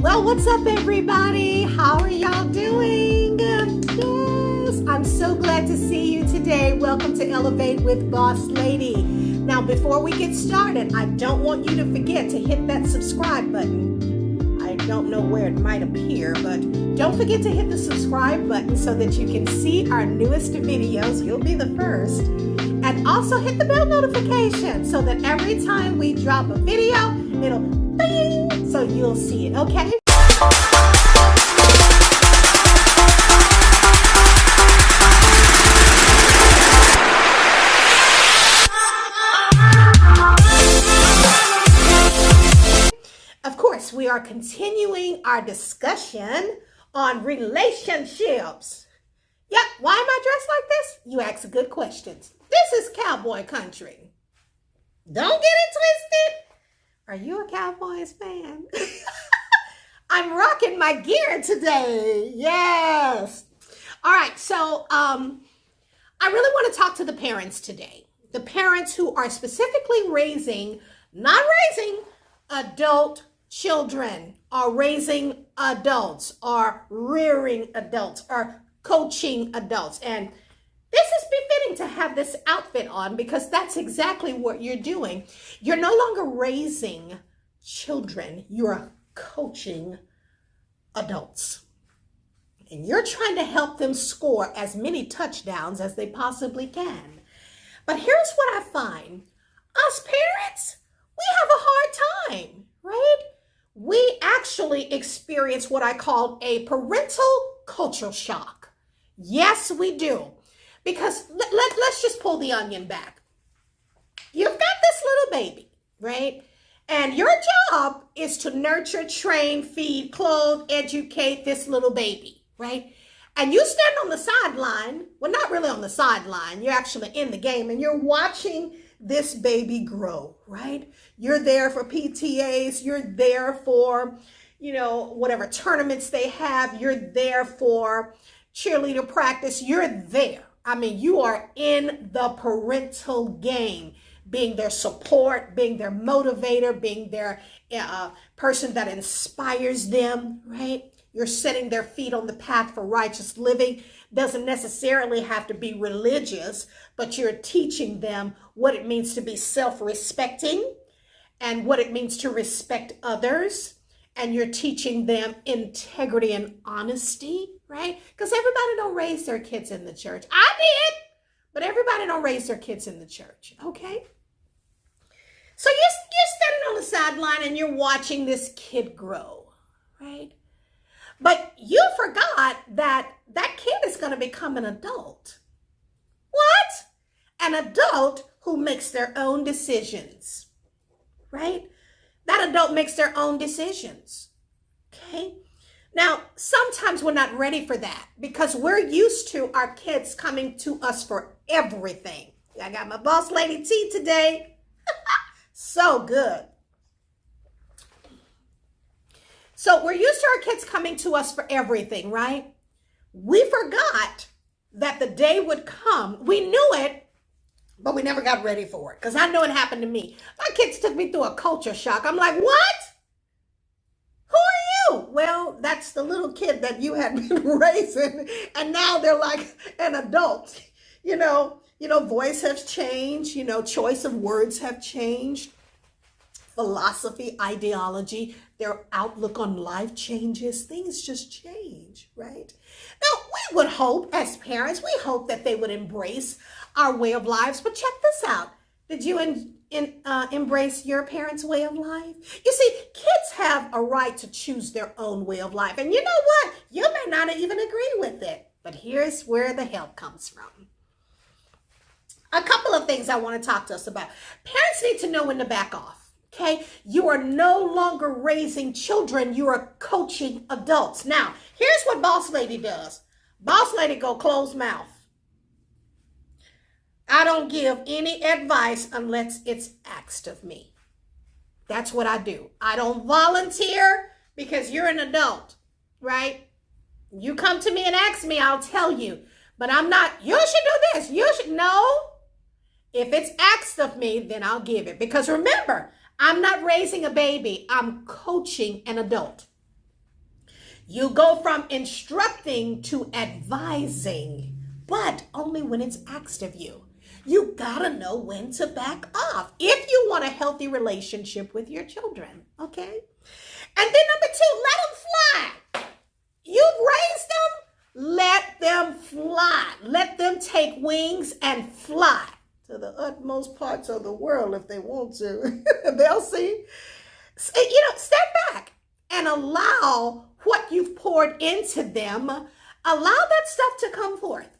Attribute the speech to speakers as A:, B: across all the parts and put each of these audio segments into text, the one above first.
A: Well, what's up, everybody? How are y'all doing? Yes, I'm so glad to see you today. Welcome to Elevate with Boss Lady. Now, before we get started, I don't want you to forget to hit that subscribe button. I don't know where it might appear, but don't forget to hit the subscribe button so that you can see our newest videos. You'll be the first. And also hit the bell notification so that every time we drop a video, it'll bing, so you'll see it, okay? Of course, we are continuing our discussion on relationships. Yep, why am I dressed like this? You ask good questions. This is cowboy country. Don't get it twisted. Are you a Cowboys fan? I'm rocking my gear today. Yes. All right, so I really want to talk to the parents today. The parents who are specifically not raising adult children, or raising adults, or rearing adults, or coaching adults. And this is befitting to have this outfit on because that's exactly what you're doing. You're no longer raising children, you're coaching adults. And you're trying to help them score as many touchdowns as they possibly can. But here's what I find. Us parents, we have a hard time, right? We actually experience what I call a parental culture shock. Yes, we do. Because let's just pull the onion back. You've got this little baby, right? And your job is to nurture, train, feed, clothe, educate this little baby, right? And you stand on the sideline. Well, not really on the sideline. You're actually in the game and you're watching this baby grow, right? You're there for PTAs. You're there for, whatever tournaments they have. You're there for cheerleader practice. You're there. I mean, you are in the parental game, being their support, being their motivator, being their person that inspires them, right? You're setting their feet on the path for righteous living. Doesn't necessarily have to be religious, but you're teaching them what it means to be self-respecting and what it means to respect others. And you're teaching them integrity and honesty, right? Because everybody don't raise their kids in the church. I did, but everybody don't raise their kids in the church, okay? So you're standing on the sideline and you're watching this kid grow, right? But you forgot that kid is going to become an adult. What? An adult who makes their own decisions, right? That adult makes their own decisions, okay? Now, sometimes we're not ready for that because we're used to our kids coming to us for everything. I got my Boss Lady tea today. So good. So we're used to our kids coming to us for everything, right? We forgot that the day would come. We knew it, but we never got ready for it because I know it happened to me. My kids took me through a culture shock. I'm like, what? Who are you? Well, that's the little kid that you had been raising, and now they're like an adult. Voice has changed. Choice of words have changed. Philosophy, ideology, their outlook on life changes. Things just change, right? Now, we would hope, as parents, we hope that they would embrace our way of lives. But check this out. Did you embrace your parents' way of life? You see, kids have a right to choose their own way of life. And you know what? You may not even agree with it. But here's where the help comes from. A couple of things I want to talk to us about. Parents need to know when to back off. Okay, you are no longer raising children, you are coaching adults. Now, here's what Boss Lady does. Boss Lady go closed mouth. I don't give any advice unless it's asked of me. That's what I do. I don't volunteer because you're an adult, right? You come to me and ask me, I'll tell you. But I'm not, you should do this. You should know. If it's asked of me, then I'll give it. Because remember, I'm not raising a baby. I'm coaching an adult. You go from instructing to advising, but only when it's asked of you. You gotta know when to back off if you want a healthy relationship with your children, okay? And then number two, let them fly. You've raised them, let them fly. Let them take wings and fly to the utmost parts of the world if they want to. They'll see. Step back and allow what you've poured into them, allow that stuff to come forth.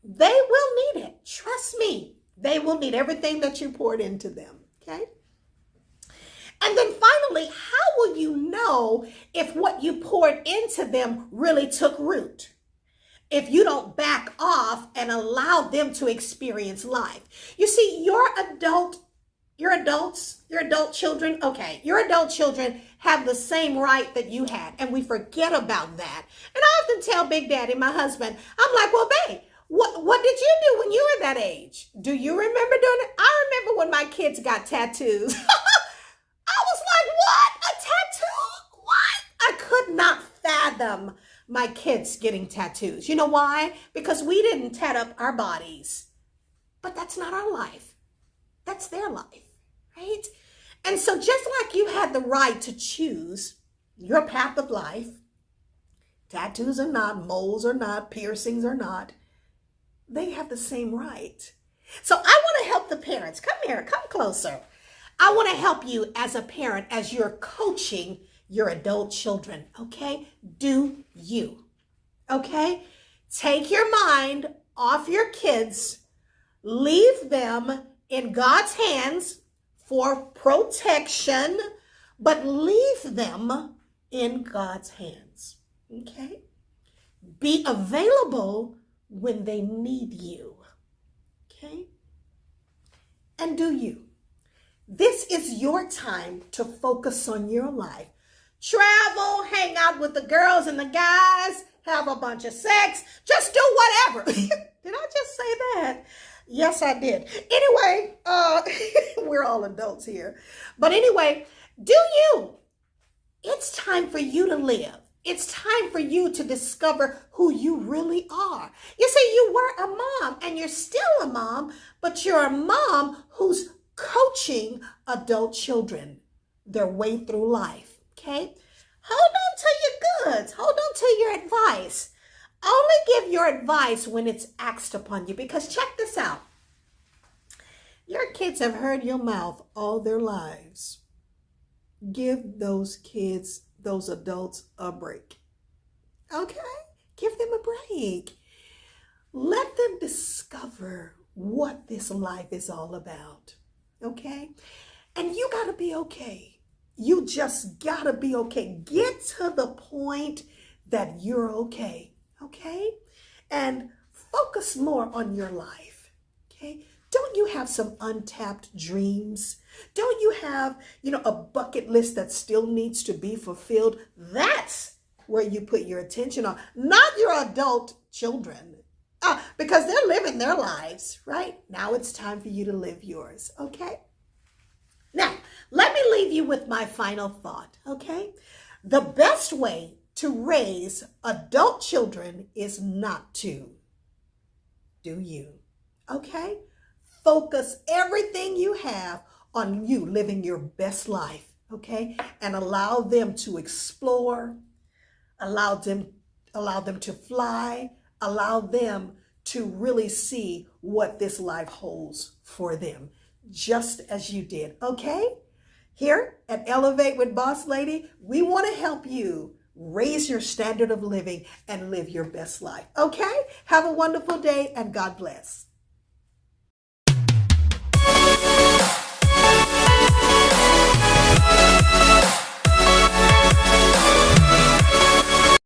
A: They will need it. Trust me. They will need everything that you poured into them. Okay? And then finally, how will you know if what you poured into them really took root? If you don't back off and allow them to experience life. You see, your adult children, okay, your adult children have the same right that you had, and we forget about that. And I often tell Big Daddy, my husband, I'm like, well, babe, what did you do when you were that age? Do you remember doing it? I remember when my kids got tattoos. I was like, what? A tattoo? What? I could not fathom my kids getting tattoos. You know why? Because we didn't tat up our bodies. But that's not our life. That's their life, right? And so just like you had the right to choose your path of life, tattoos or not, moles or not, piercings or not, they have the same right. So I want to help the parents. Come here, come closer. I want to help you as a parent as you're coaching your adult children, okay? Do you, okay? Take your mind off your kids, leave them in God's hands for protection, but leave them in God's hands, okay? Be available when they need you, okay? And do you. This is your time to focus on your life. Travel, hang out with the girls and the guys, have a bunch of sex, just do whatever. Did I just say that? Yes, I did. Anyway, we're all adults here. But anyway, do you. It's time for you to live. It's time for you to discover who you really are. You see, you were a mom and you're still a mom, but you're a mom who's coaching adult children their way through life, okay? Hold on to your goods. Hold on to your advice. Only give your advice when it's asked upon you, because check this out. Your kids have heard your mouth all their lives. Give those kids, those adults, a break. Okay? Give them a break. Let them discover what this life is all about. Okay? And you got to be okay. You just got to be okay. Get to the point that you're okay. Okay? And focus more on your life. Okay? Don't you have some untapped dreams? Don't you have, a bucket list that still needs to be fulfilled? That's where you put your attention on, not your adult children. Because they're living their lives, right? Now it's time for you to live yours, okay? Now, let me leave you with my final thought, okay? The best way to raise adult children is not to. Do you, okay? Focus everything you have on you living your best life, okay? And allow them to explore, allow them to fly, allow them to really see what this life holds for them, just as you did, okay? Here at Elevate with Boss Lady, we want to help you raise your standard of living and live your best life, okay? Have a wonderful day and God bless.